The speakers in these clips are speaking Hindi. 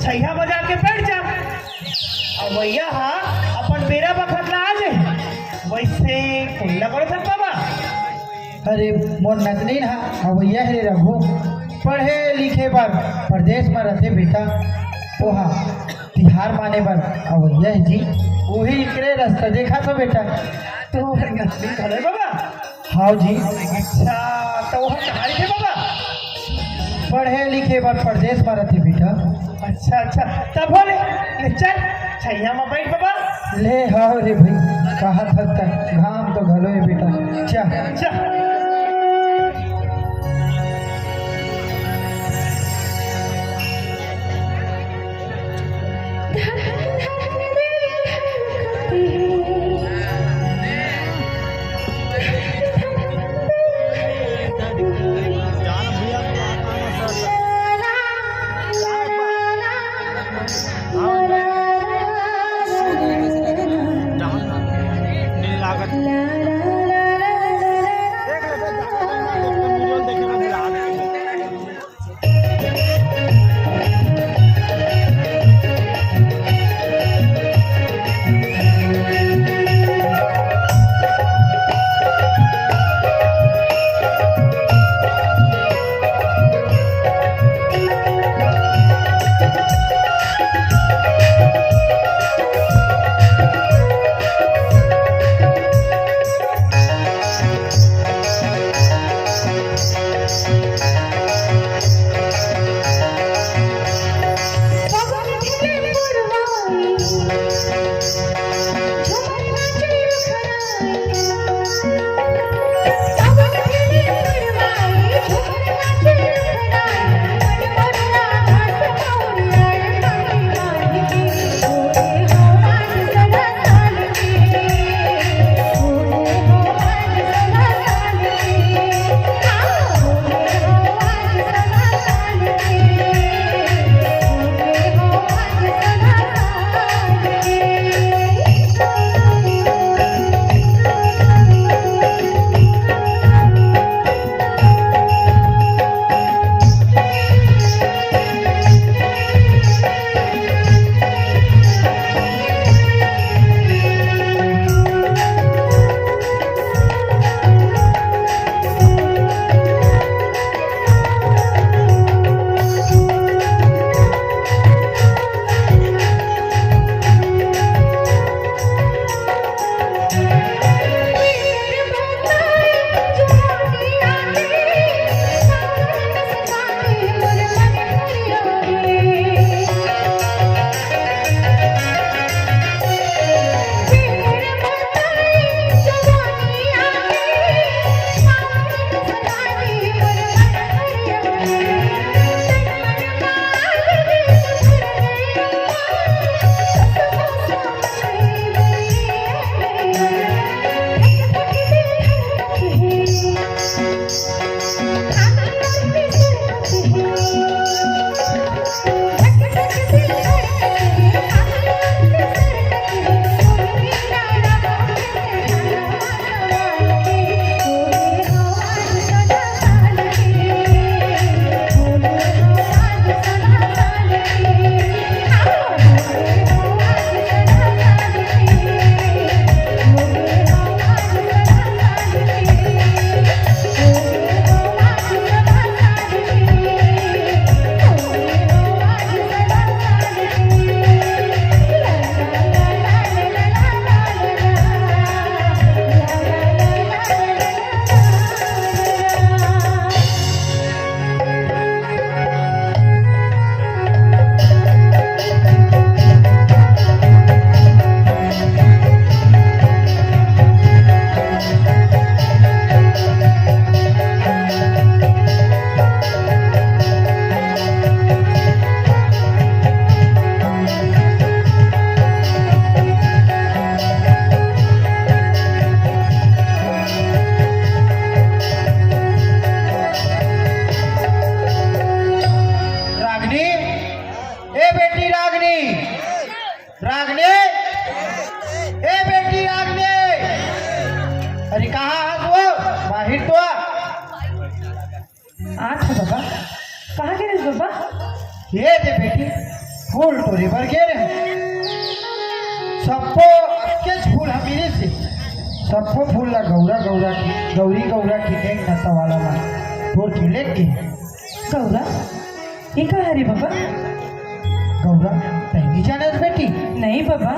छैया बजा के बैठ जा। और भैया अपन बेरा बखत ला आ जाए वैसे कुल्ला करो सब बाबा। अरे मोर नतनी ना भैया है रघु पढ़े लिखे बर प्रदेश में रहते बेटा ओहा तिहार माने बर अवैया है जी वही इकरे रास्ता देखा तो बेटा। तो नतनी खड़े बाबा। हाँ जी। अच्छा तो वह कहाँ थे बाबा? पढ़े लिखे बर प्रदेश में रहते बेटा। अच्छा अच्छा तब बोले ले चल छैया में बैठ बाबा। ले हाँ रे भाई कहा थकता घाम तो घलो है बेटा चल चल। ये दे बेटी फूल टोरे पर गे रहे सबको अक्केच फूल हमीरे से सबको फूल ला गौरा गौरा की गौरा की एक नशा वाला ला तो चिले के गौरा ये का है रे बाबा? गौरा पहली जानत बेटी नहीं बाबा।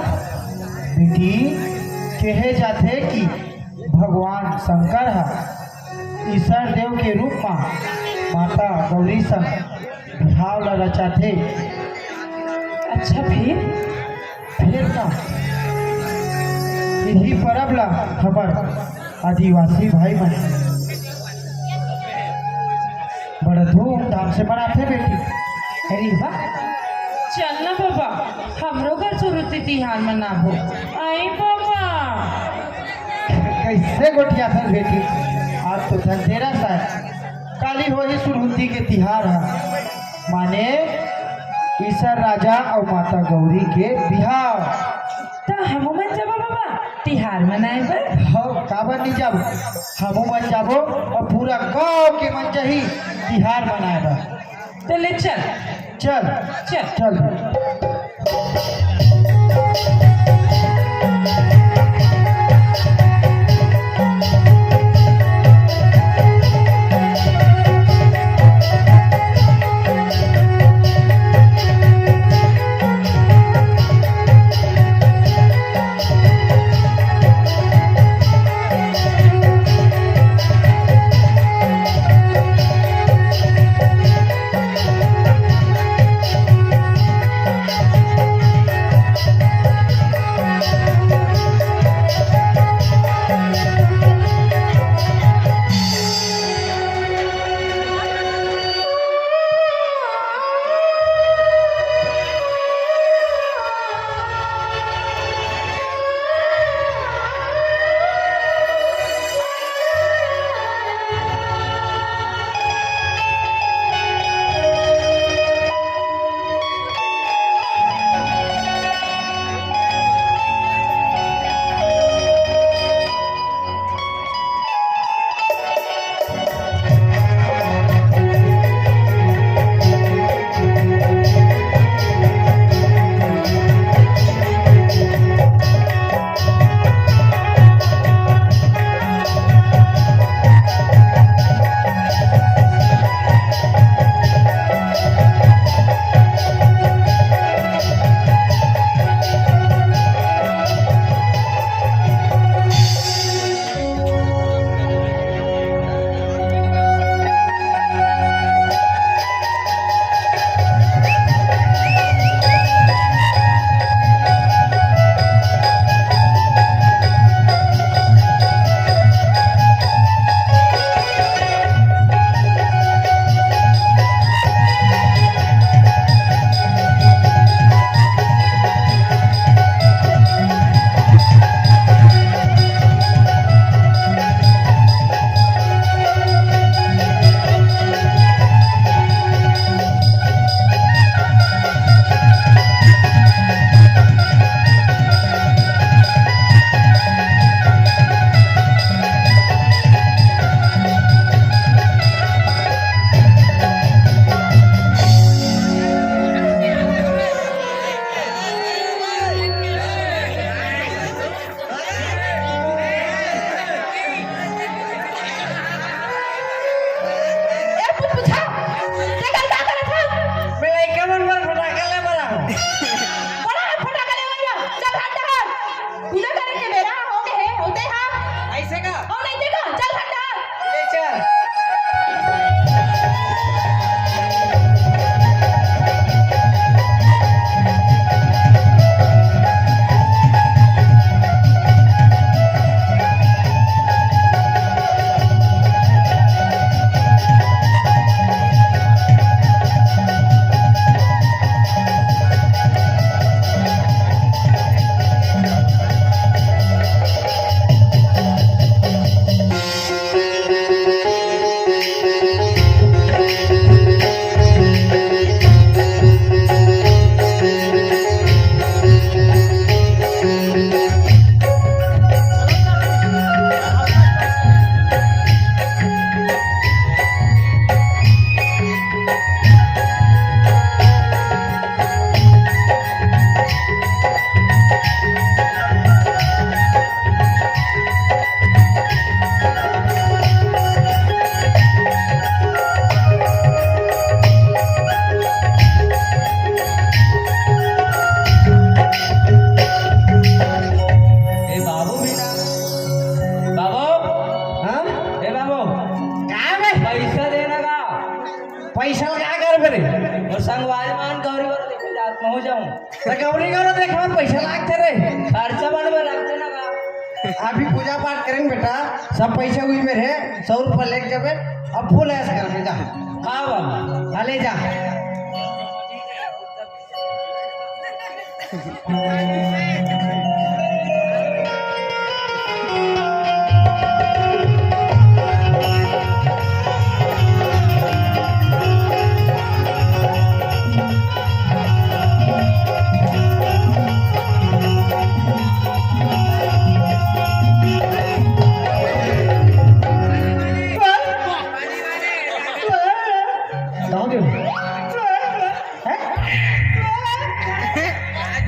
बेटी कहे जाते कि भगवान शंकर है ईश्वर देव के रूप में माता गौरी संग बिहाव ला रचाथे। अच्छा फिर का यही परब ला हमार आदिवासी भाई मन बड़ा धूमधाम से मनाते बेटी। अरे वाह, चल ना बाबा हमरो घर सुरुती तिहार मनाबो। आई बाबा कैसे गोटिया था बेटी आज तो धनतेरस है काली हो ही सुरहुती के तिहार है माने ईश्वर राजा और माता गौरी के बिहाव। तो हम मन जाबो बाबा तिहार मनाए बर। हो काबर नहीं जाबो हमू मन जाबो और पूरा गांव के मन जही तिहार मनाए बा। तो ले चल चल चल चल पैसा लगा कर फिर और संगवारी मान गौरी वाला देखे जात में हो जाऊं तो गौरी गौरी देखा पैसा लागते रे खर्चा बनवा लगते ना का अभी पूजा पाठ करेंगे बेटा सब पैसे हुई में है 100 रुपये लेके जाबे अब फुल ऐसा कर जा हाँ बाबू हाँ ले जा दारू दे हैं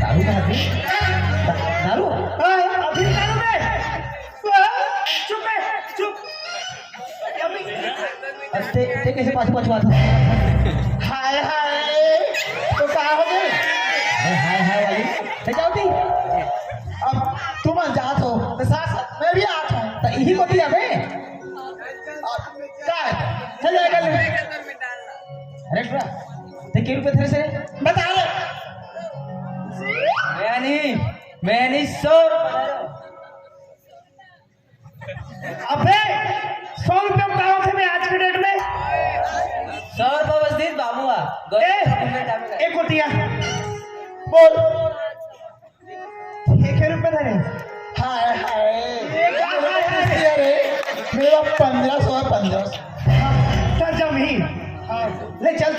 दारू का हाथी दारू अभी दारू में चुप है चुप ते कैसे पाँच पाँच बात हाय हाय तो कहा हो गए हाय हाय वाली ले जाओ दी अब तुम जात हो तो साथ साथ मैं भी आता हूँ तो यही को दिया बे क्या चल जाएगा अरे बड़ा ते के रुपए थे से बता ले मैंने 100 अबे 100 रुपये बताओ थे मैं आज के डेट में 100 रुपये बस दे बाबूआ एक गोटिया बोल 1 रुपये था नहीं हाय हाय अरे मेरा 1500 तो जमी ले चल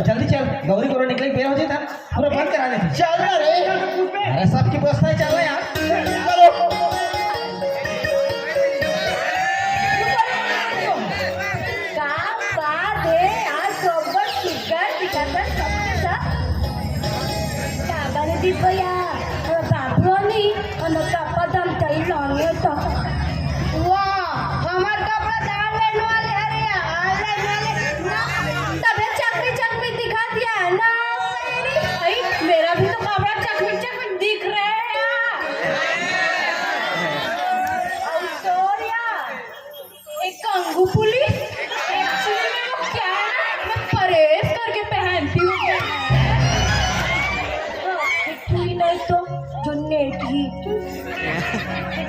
जल्दी चल गौरी को निकले बेर हो जाता पूरा बंद करा दे चल ना रे अरे सबकी व्यवस्था चल रहा यार चलो का बात है आज सोबत सुगर दिखाता सबका काबाने दी भैया बाबरोनी और कपड़ा दम तई लांगे तो वाह हमार कपड़ा दान लेने वाले अरे यार लेने वाले ना तबे चकमी दिखा दिया है ना भाई मेरा भी तो कपड़ा चकमी दिख रहा है यार और यार एक कंगू पुलिस एक्चुअली में वो क्या है ना मैं परहेज करके पहनती हूँ इतनी नहीं तो जो नेटी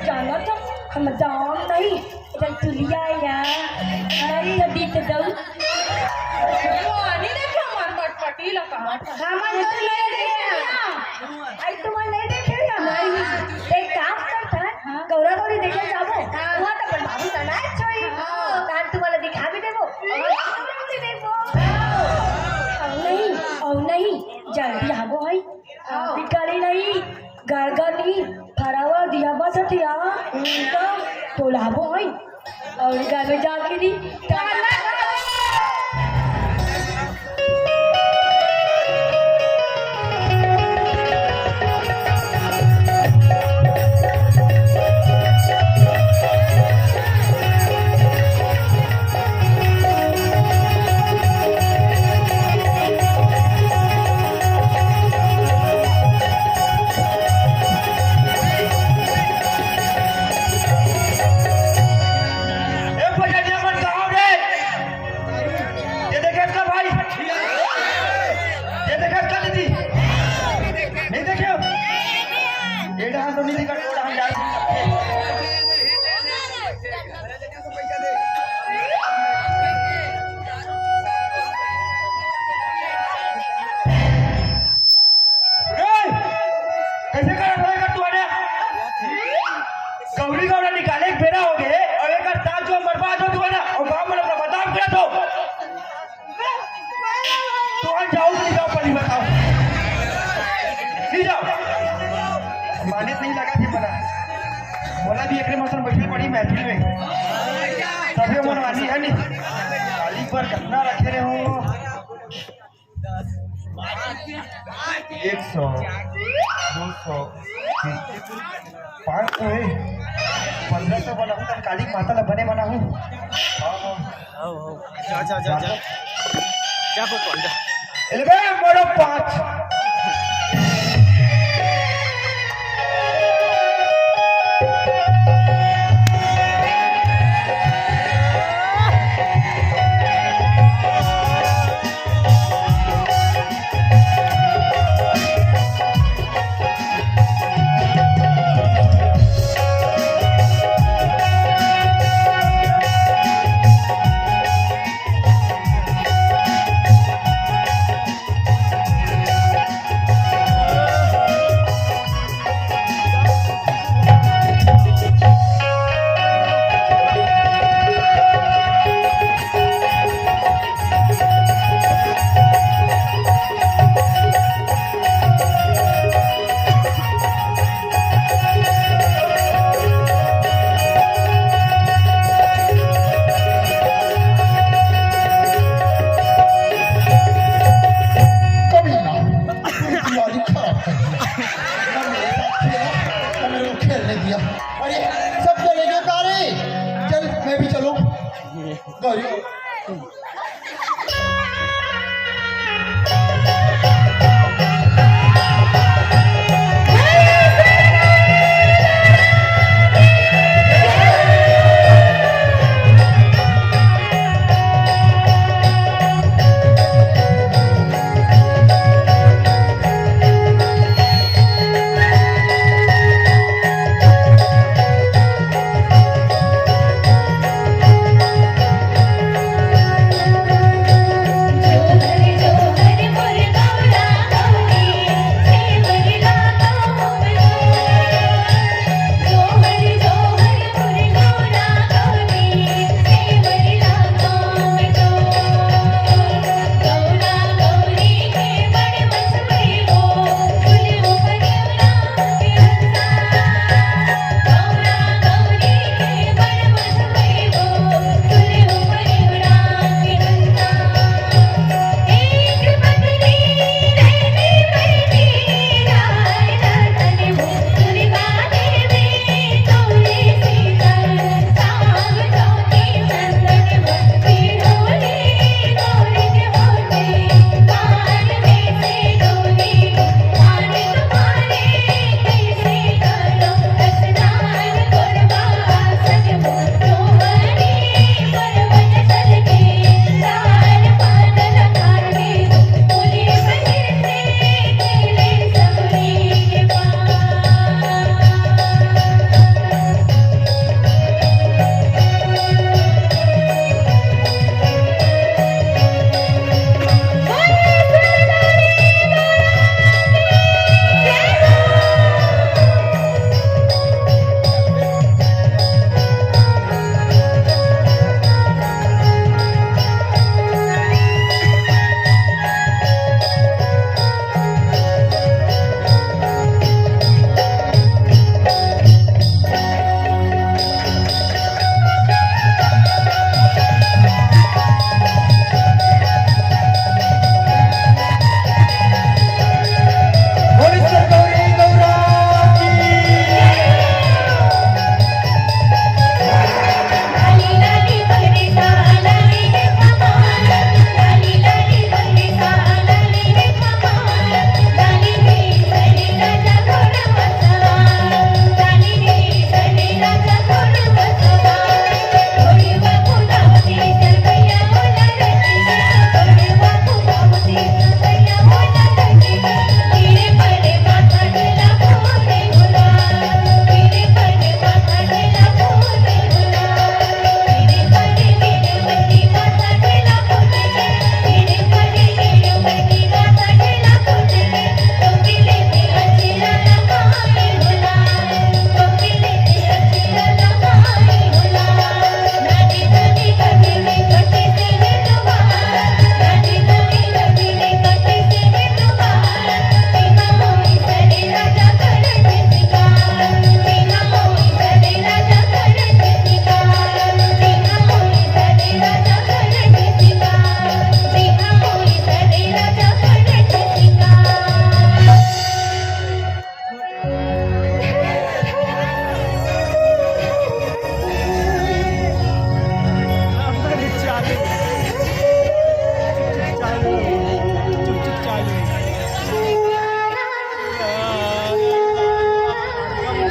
जाना तो हम दाम नहीं इधर तुलिया यार अरे अभी तो दऊ पानी देखो हमार पटपटी लगा हमारे तो नहीं देखा आई तुम्हारे नहीं देखे हमारी एक काम करता है गौरा गौरी देखे जाबो वहाँ तो पर बाबू तो ना छोई तार तुम्हारे दिखा भी देबो गौरी देखो औ नहीं जल्दी आगो है बिकारी नहीं गरगनी फरावा दिया बस थिया तो लाभो है और घर में जाके दी गौरी गौरा निकाले फेरा हो गए और एक ताज जो बर्बाद हो तुम्हारा और गांव में लोग बदनाम कर दो तो आज जाओ नहीं जाओ परी बताओ नहीं जाओ मानित नहीं लगा थी बना बोला भी एक मौसम बैठे पड़ी महफिल में तभी मनवानी है नहीं गाली पर कितना रखे रहे हो 100 200 500 है 1500 बना हूँ काली माता ला बने बना हूँ जा मोड़ो 5